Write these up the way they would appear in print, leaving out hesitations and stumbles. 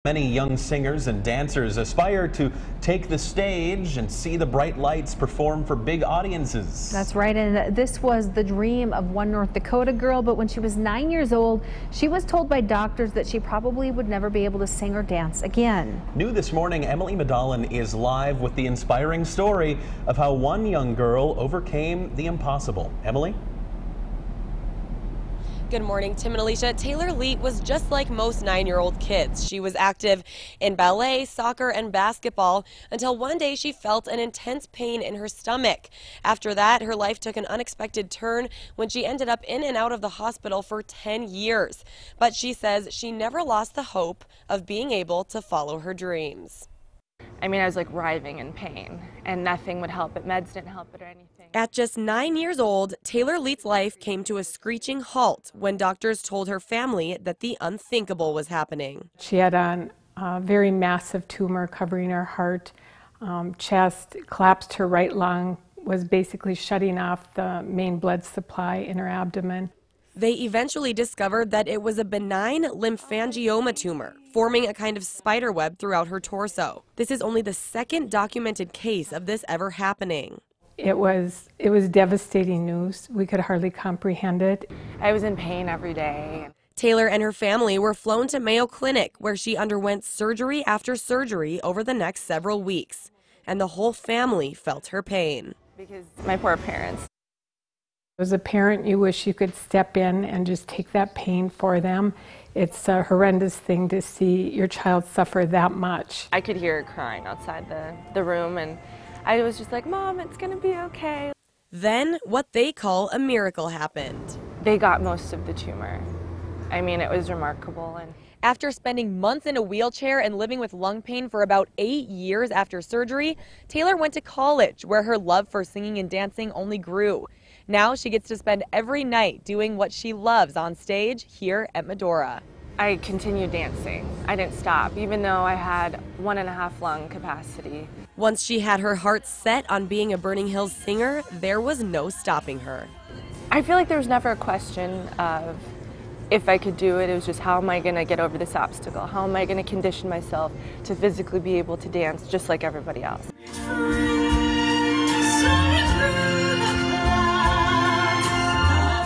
Many young singers and dancers aspire to take the stage and see the bright lights perform for big audiences. That's right, and this was the dream of one North Dakota girl, but when she was 9 years old, she was told by doctors that she probably would never be able to sing or dance again. New this morning, Emily Medallan is live with the inspiring story of how one young girl overcame the impossible. Emily? Good morning, Tim and Alicia. Taylor Leet was just like most 9-year-old kids. She was active in ballet, soccer, and basketball until one day she felt an intense pain in her stomach. After that, her life took an unexpected turn when she ended up in and out of the hospital for 10 years. But she says she never lost the hope of being able to follow her dreams. I mean, I was like writhing in pain and nothing would help it. Meds didn't help it or anything. At just 9 years old, Taylor Leet's life came to a screeching halt when doctors told her family that the unthinkable was happening. She had a very massive tumor covering her heart, chest, collapsed her right lung, was basically shutting off the main blood supply in her abdomen. They eventually discovered that it was a benign lymphangioma tumor, forming a kind of spider web throughout her torso. This is only the second documented case of this ever happening. It was devastating news. We could hardly comprehend it. I was in pain every day. Taylor and her family were flown to Mayo Clinic, where she underwent surgery after surgery over the next several weeks. And the whole family felt her pain. Because my poor parents. As a parent, you wish you could step in and just take that pain for them. It's a horrendous thing to see your child suffer that much. I could hear her crying outside the room, and I was just like, Mom, it's going to be okay. Then what they call a miracle happened. They got most of the tumor. I mean, it was remarkable. And after spending months in a wheelchair and living with lung pain for about 8 years after surgery, Taylor went to college, where her love for singing and dancing only grew. Now she gets to spend every night doing what she loves on stage here at Medora. I continued dancing. I didn't stop, even though I had 1.5 lung capacity. Once she had her heart set on being a Burning Hills singer, there was no stopping her. I feel like there was never a question of if I could do it. It was just, how am I going to get over this obstacle? How am I going to condition myself to physically be able to dance just like everybody else?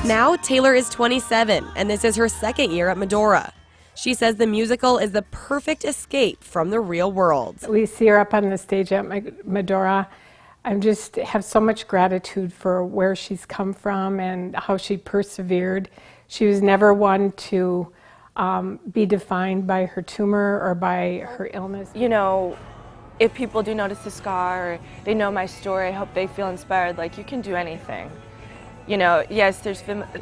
Now Taylor is 27, and this is her second year at Medora. She says the musical is the perfect escape from the real world. We see her up on the stage at Medora. I just have so much gratitude for where she's come from and how she persevered. She was never one to be defined by her tumor or by her illness. You know, if people do notice the scar or they know my story, I hope they feel inspired, like you can do anything. You know, yes,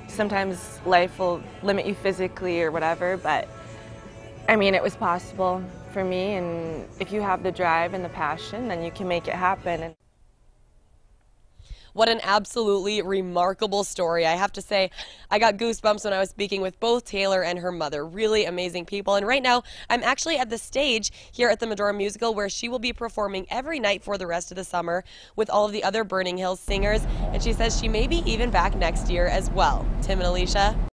sometimes life will limit you physically or whatever, but I mean, it was possible for me, and if you have the drive and the passion, then you can make it happen. What an absolutely remarkable story. I have to say, I got goosebumps when I was speaking with both Taylor and her mother. Really amazing people. And right now, I'm actually at the stage here at the Medora Musical, where she will be performing every night for the rest of the summer with all of the other Burning Hills singers. And she says she may be even back next year as well. Tim and Alicia.